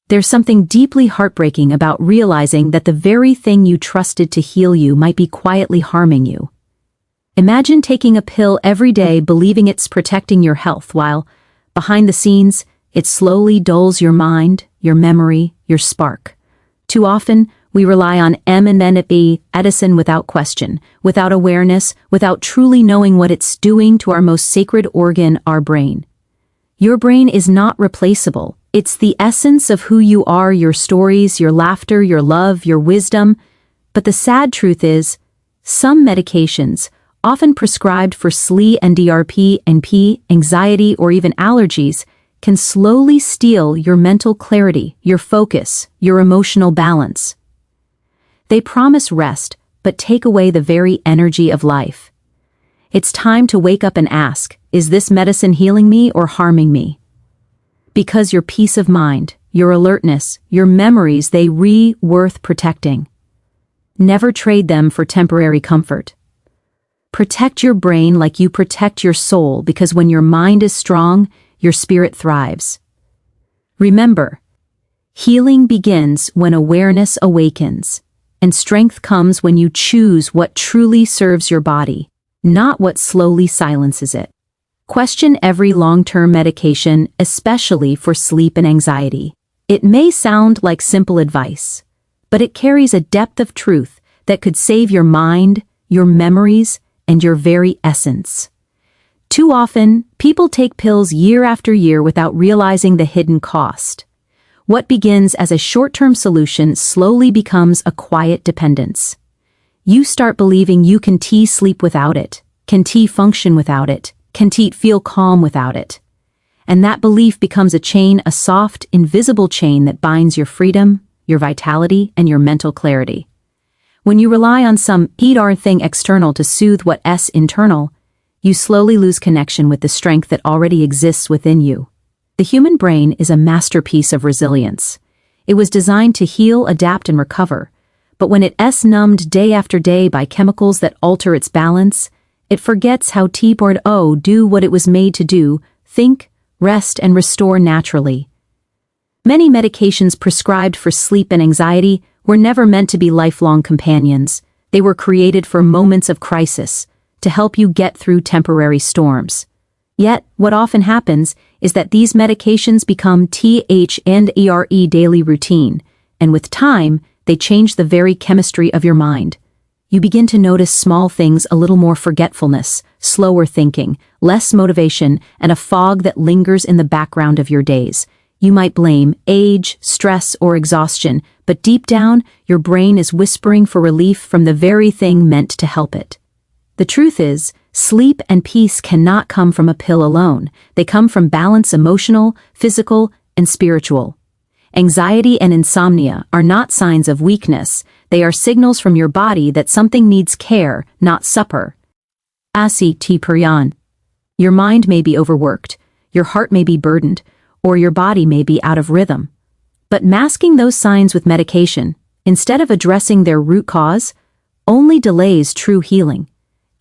There's something deeply heartbreaking about realizing that the very thing you trusted to heal you might be quietly harming you. Imagine taking a pill every day believing it's protecting your health while, behind the scenes, it slowly dulls your mind, your memory, your spark. Too often, we rely on M&B medicine without question, without awareness, without truly knowing what it's doing to our most sacred organ, our brain. Your brain is not replaceable. It's the essence of who you are, your stories, your laughter, your love, your wisdom. But the sad truth is, some medications, often prescribed for SLE and DRP and P, anxiety, or even allergies, can slowly steal your mental clarity, your focus, your emotional balance. They promise rest, but take away the very energy of life. It's time to wake up and ask, is this medicine healing me or harming me? Because your peace of mind, your alertness, your memories, they worth protecting. Never trade them for temporary comfort. Protect your brain like you protect your soul, because when your mind is strong, your spirit thrives. Remember, healing begins when awareness awakens, and strength comes when you choose what truly serves your body, not what slowly silences it. Question every long-term medication, especially for sleep and anxiety. It may sound like simple advice, but it carries a depth of truth that could save your mind, your memories, and your very essence. Too often, people take pills year after year without realizing the hidden cost. What begins as a short-term solution slowly becomes a quiet dependence. You start believing you can sleep without it, can function without it, can feel calm without it. And that belief becomes a chain, a soft, invisible chain that binds your freedom, your vitality, and your mental clarity. When you rely on some thing external to soothe what's internal, you slowly lose connection with the strength that already exists within you. The human brain is a masterpiece of resilience. It was designed to heal, adapt, and recover, but when it's numbed day after day by chemicals that alter its balance, it forgets how to do what it was made to do: think, rest, and restore naturally. Many medications prescribed for sleep and anxiety were never meant to be lifelong companions. They were created for moments of crisis, to help you get through temporary storms. Yet, what often happens is that these medications become daily routine, and with time, they change the very chemistry of your mind. You begin to notice small things: a little more forgetfulness, slower thinking, less motivation, and a fog that lingers in the background of your days. You might blame age, stress, or exhaustion, but deep down, your brain is whispering for relief from the very thing meant to help it. The truth is, sleep and peace cannot come from a pill alone. They come from balance, emotional, physical, and spiritual. Anxiety and insomnia are not signs of weakness. They are signals from your body that something needs care, not supper. Your mind may be overworked, your heart may be burdened, or your body may be out of rhythm. But masking those signs with medication, instead of addressing their root cause, only delays true healing.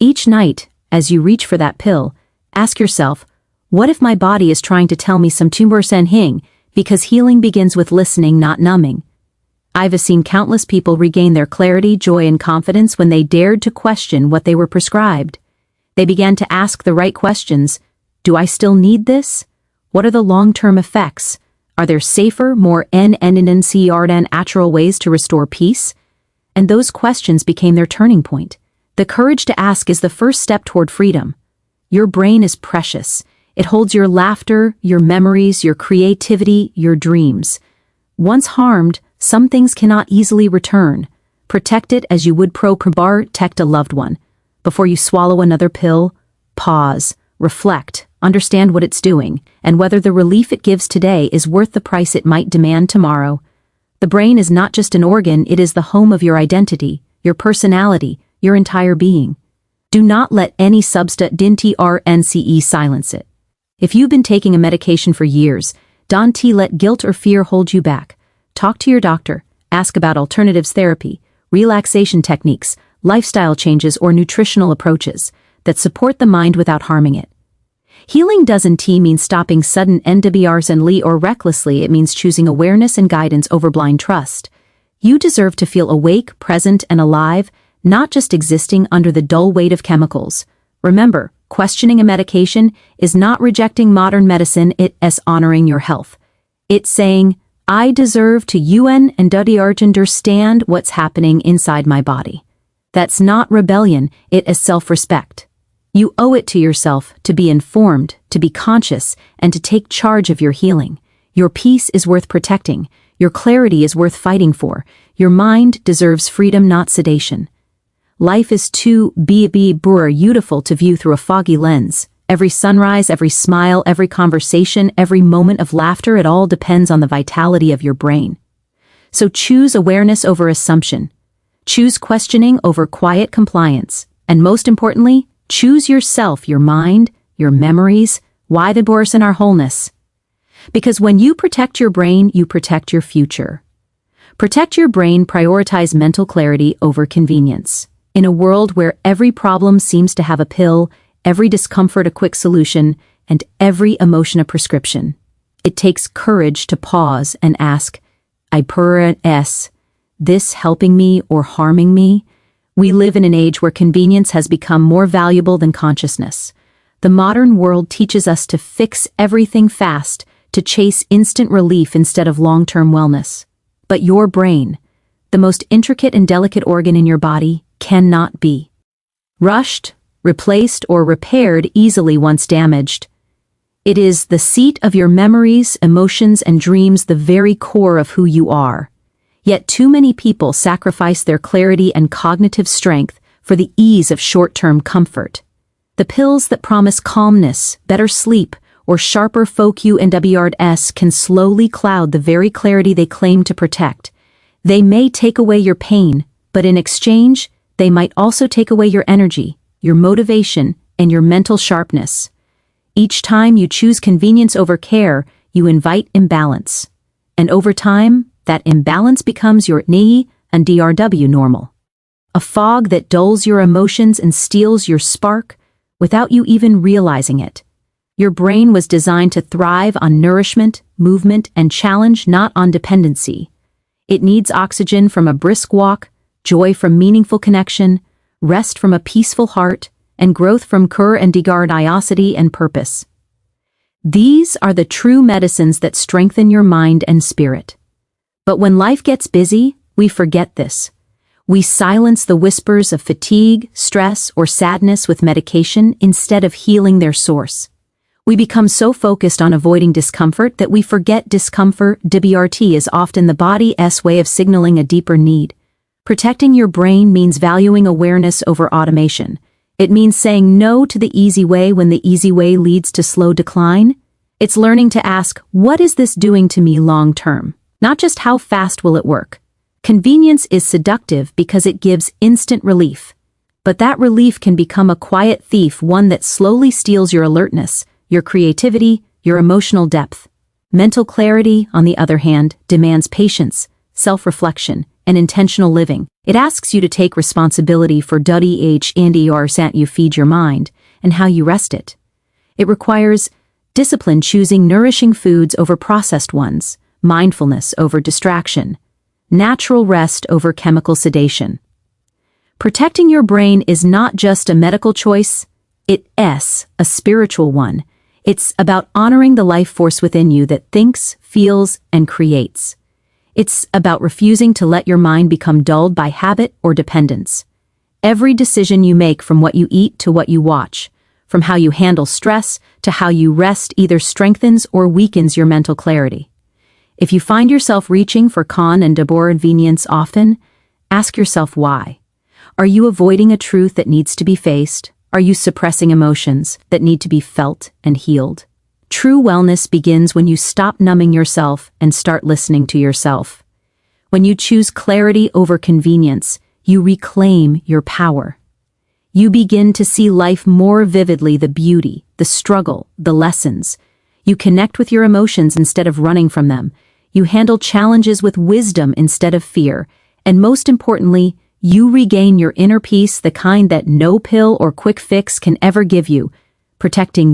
Each night, as you reach for that pill, ask yourself, what if my body is trying to tell me some hing? Because healing begins with listening, not numbing. I've seen countless people regain their clarity, joy, and confidence when they dared to question what they were prescribed. They began to ask the right questions. Do I still need this? What are the long-term effects? Are there safer, more natural ways to restore peace? And those questions became their turning point. The courage to ask is the first step toward freedom. Your brain is precious. It holds your laughter, your memories, your creativity, your dreams. Once harmed, some things cannot easily return. Protect it as you would protect a loved one. Before you swallow another pill, pause, reflect, understand what it's doing, and whether the relief it gives today is worth the price it might demand tomorrow. The brain is not just an organ, it is the home of your identity, your personality, your entire being. Do not let any substance silence it. If you've been taking a medication for years, don't let guilt or fear hold you back. Talk to your doctor, ask about alternatives, therapy, relaxation techniques, lifestyle changes, or nutritional approaches that support the mind without harming it. Healing doesn't mean stopping sudden NWRs or recklessly. It means choosing awareness and guidance over blind trust. You deserve to feel awake, present, and alive, not just existing under the dull weight of chemicals. Remember, questioning a medication is not rejecting modern medicine, it's honoring your health. It's saying, I deserve to understand what's happening inside my body. That's not rebellion, it is self-respect. You owe it to yourself to be informed, to be conscious, and to take charge of your healing. Your peace is worth protecting. Your clarity is worth fighting for. Your mind deserves freedom, not sedation. Life is too beautiful to view through a foggy lens. Every sunrise, every smile, every conversation, every moment of laughter, it all depends on the vitality of your brain. So choose awareness over assumption. Choose questioning over quiet compliance. And most importantly, choose yourself, your mind, your memories, why the bourse in our wholeness. Because when you protect your brain, you protect your future. Protect your brain, prioritize mental clarity over convenience. In a world where every problem seems to have a pill, every discomfort a quick solution, and every emotion a prescription, it takes courage to pause and ask, is this helping me or harming me? We live in an age where convenience has become more valuable than consciousness. The modern world teaches us to fix everything fast, to chase instant relief instead of long-term wellness. But your brain, the most intricate and delicate organ in your body, cannot be rushed, replaced, or repaired easily once damaged. It is the seat of your memories, emotions, and dreams, the very core of who you are. Yet too many people sacrifice their clarity and cognitive strength for the ease of short-term comfort. The pills that promise calmness, better sleep, or sharper focus can slowly cloud the very clarity they claim to protect. They may take away your pain, but in exchange, they might also take away your energy, your motivation, and your mental sharpness. Each time you choose convenience over care, you invite imbalance. And over time, that imbalance becomes your NE and DRW normal. A fog that dulls your emotions and steals your spark without you even realizing it. Your brain was designed to thrive on nourishment, movement, and challenge, not on dependency. It needs oxygen from a brisk walk, joy from meaningful connection, rest from a peaceful heart, and growth from curiosity and purpose. These are the true medicines that strengthen your mind and spirit. But when life gets busy, we forget this. We silence the whispers of fatigue, stress, or sadness with medication instead of healing their source. We become so focused on avoiding discomfort that we forget discomfort is often the body's way of signaling a deeper need. Protecting your brain means valuing awareness over automation. It means saying no to the easy way when the easy way leads to slow decline. It's learning to ask, what is this doing to me long term? Not just how fast will it work. Convenience is seductive because it gives instant relief. But that relief can become a quiet thief, one that slowly steals your alertness, your creativity, your emotional depth. Mental clarity, on the other hand, demands patience, self-reflection, and intentional living. It asks you to take responsibility for you feed your mind and how you rest it. It requires discipline, choosing nourishing foods over processed ones, mindfulness over distraction, natural rest over chemical sedation. Protecting your brain is not just a medical choice, it's a spiritual one. It's about honoring the life force within you that thinks, feels, and creates. It's about refusing to let your mind become dulled by habit or dependence. Every decision you make, from what you eat to what you watch, from how you handle stress to how you rest, either strengthens or weakens your mental clarity. If you find yourself reaching for convenience often, ask yourself why. Are you avoiding a truth that needs to be faced? Are you suppressing emotions that need to be felt and healed? True wellness begins when you stop numbing yourself and start listening to yourself. When you choose clarity over convenience, you reclaim your power. You begin to see life more vividly, the beauty, the struggle, the lessons. You connect with your emotions instead of running from them. You handle challenges with wisdom instead of fear. And most importantly, you regain your inner peace, the kind that no pill or quick fix can ever give you. Protecting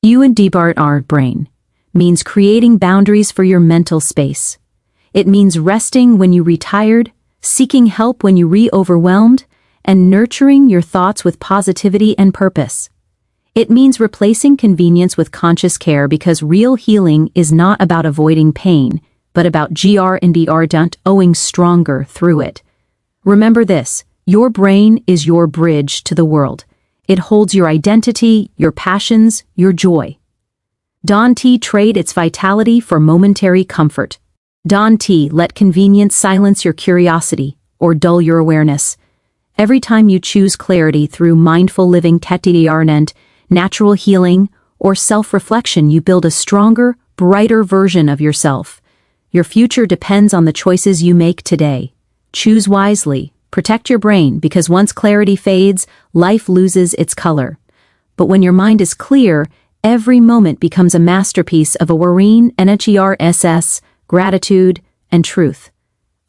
our brain means creating boundaries for your mental space. It means resting when you're tired, seeking help when you're overwhelmed, and nurturing your thoughts with positivity and purpose. It means replacing convenience with conscious care, because real healing is not about avoiding pain, but about owing stronger through it. Remember this: your brain is your bridge to the world. It holds your identity, your passions, your joy. Don't trade its vitality for momentary comfort. Don't let convenience silence your curiosity or dull your awareness. Every time you choose clarity through mindful living, natural healing, or self-reflection, you build a stronger, brighter version of yourself. Your future depends on the choices you make today. Choose wisely. Protect your brain, because once clarity fades, life loses its color. But when your mind is clear, every moment becomes a masterpiece of awaken, gratitude, and truth.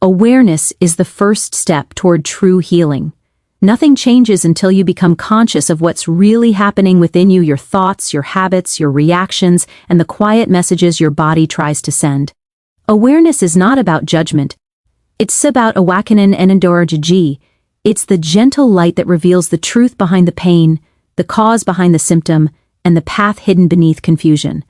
Awareness is the first step toward true healing. Nothing changes until you become conscious of what's really happening within you: your thoughts, your habits, your reactions, and the quiet messages your body tries to send. Awareness is not about judgment. It's about awaken. It's the gentle light that reveals the truth behind the pain, the cause behind the symptom, and the path hidden beneath confusion.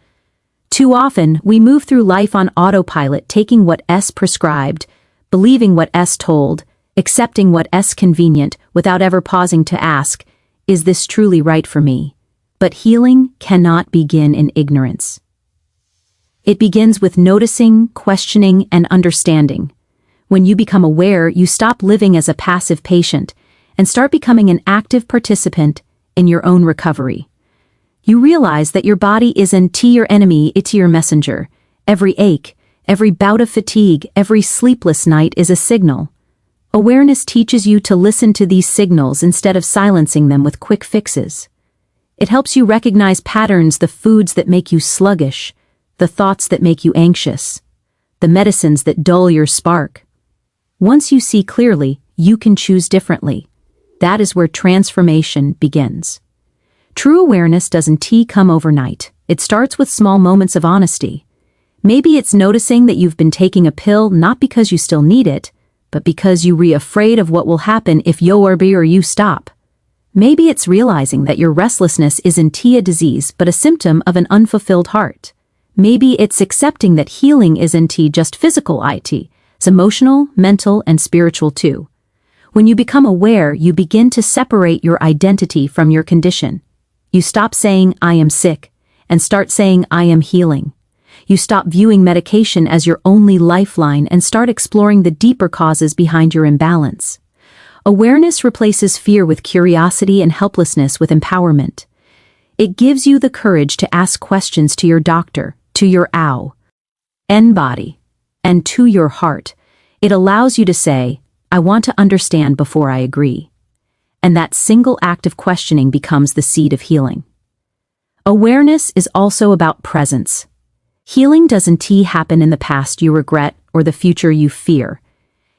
Too often, we move through life on autopilot, taking what S prescribed, believing what S told, accepting what S convenient, without ever pausing to ask, is this truly right for me? But healing cannot begin in ignorance. It begins with noticing, questioning, and understanding. When you become aware, you stop living as a passive patient and start becoming an active participant in your own recovery. You realize that your body isn't your enemy, it's your messenger. Every ache, every bout of fatigue, every sleepless night is a signal. Awareness teaches you to listen to these signals instead of silencing them with quick fixes. It helps you recognize patterns: the foods that make you sluggish, the thoughts that make you anxious, the medicines that dull your spark. Once you see clearly, you can choose differently. That is where transformation begins. True awareness doesn't come overnight. It starts with small moments of honesty. Maybe it's noticing that you've been taking a pill not because you still need it, but because you're afraid of what will happen if you stop. Maybe it's realizing that your restlessness isn't a disease but a symptom of an unfulfilled heart. Maybe it's accepting that healing isn't just physical, it's emotional, mental, and spiritual too. When you become aware, you begin to separate your identity from your condition. You stop saying, "I am sick," and start saying, "I am healing." You stop viewing medication as your only lifeline and start exploring the deeper causes behind your imbalance. Awareness replaces fear with curiosity and helplessness with empowerment. It gives you the courage to ask questions to your doctor, to your body, and to your heart. It allows you to say, "I want to understand before I agree." And that single act of questioning becomes the seed of healing. Awareness is also about presence. Healing doesn't happen in the past you regret or the future you fear.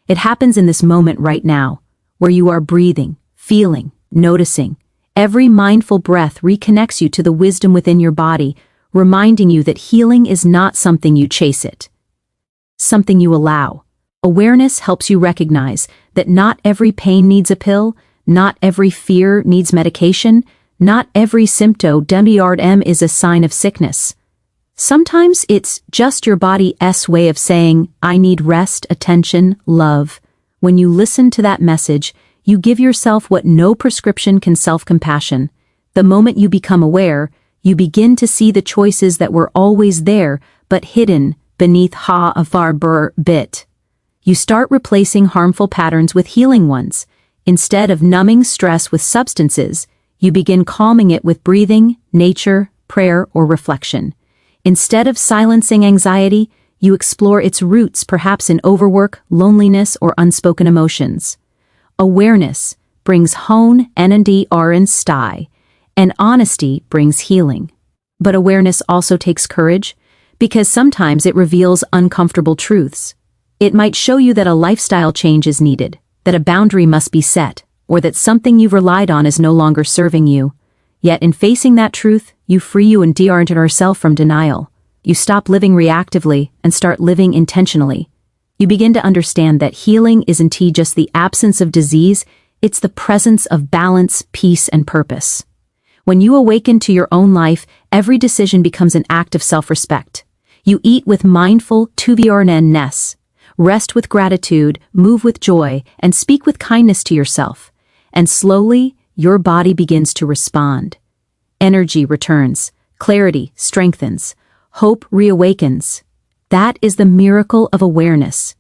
It happens in this moment right now, where you are breathing, feeling, noticing. Every mindful breath reconnects you to the wisdom within your body, reminding you that healing is not something you chase, it, something you allow. Awareness helps you recognize that not every pain needs a pill, not every fear needs medication, not every symptom is a sign of sickness. Sometimes it's just your body's way of saying, "I need rest, attention, love." When you listen to that message, you give yourself what no prescription can: self-compassion. The moment you become aware, you begin to see the choices that were always there, but hidden beneath bit. You start replacing harmful patterns with healing ones. Instead of numbing stress with substances, you begin calming it with breathing, nature, prayer, or reflection. Instead of silencing anxiety, you explore its roots, perhaps in overwork, loneliness, or unspoken emotions. Awareness brings and honesty brings healing. But awareness also takes courage, because sometimes it reveals uncomfortable truths. It might show you that a lifestyle change is needed, that a boundary must be set, or that something you've relied on is no longer serving you. Yet in facing that truth, you free you and deorient yourself from denial. You stop living reactively and start living intentionally. You begin to understand that healing isn't just the absence of disease, it's the presence of balance, peace, and purpose. When you awaken to your own life, every decision becomes an act of self-respect. You eat with mindful tuverness, rest with gratitude, move with joy, and speak with kindness to yourself. And slowly, your body begins to respond. Energy returns, clarity strengthens, hope reawakens. That is the miracle of awareness.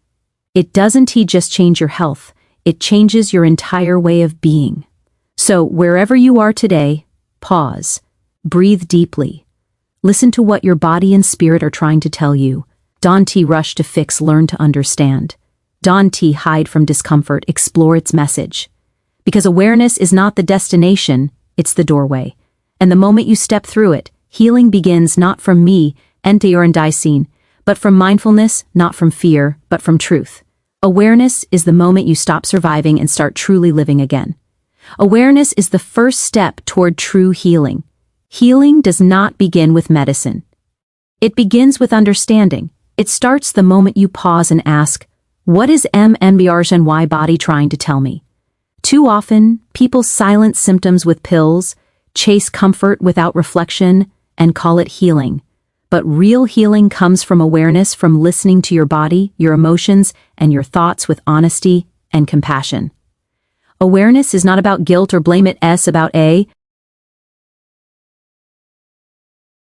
It doesn't just change your health, it changes your entire way of being. So, wherever you are today, pause, breathe deeply. Listen to what your body and spirit are trying to tell you. Don't rush to fix, learn to understand. Don't hide from discomfort, explore its message. Because awareness is not the destination, it's the doorway. And the moment you step through it, healing begins not from me, but from mindfulness, not from fear, but from truth. Awareness is the moment you stop surviving and start truly living again. Awareness is the first step toward true healing. Healing does not begin with medicine. It begins with understanding. It starts the moment you pause and ask, what is my body trying to tell me? Too often, people silence symptoms with pills, chase comfort without reflection, and call it healing. But real healing comes from awareness, from listening to your body, your emotions, and your thoughts with honesty and compassion. Awareness is not about guilt or blame, it's about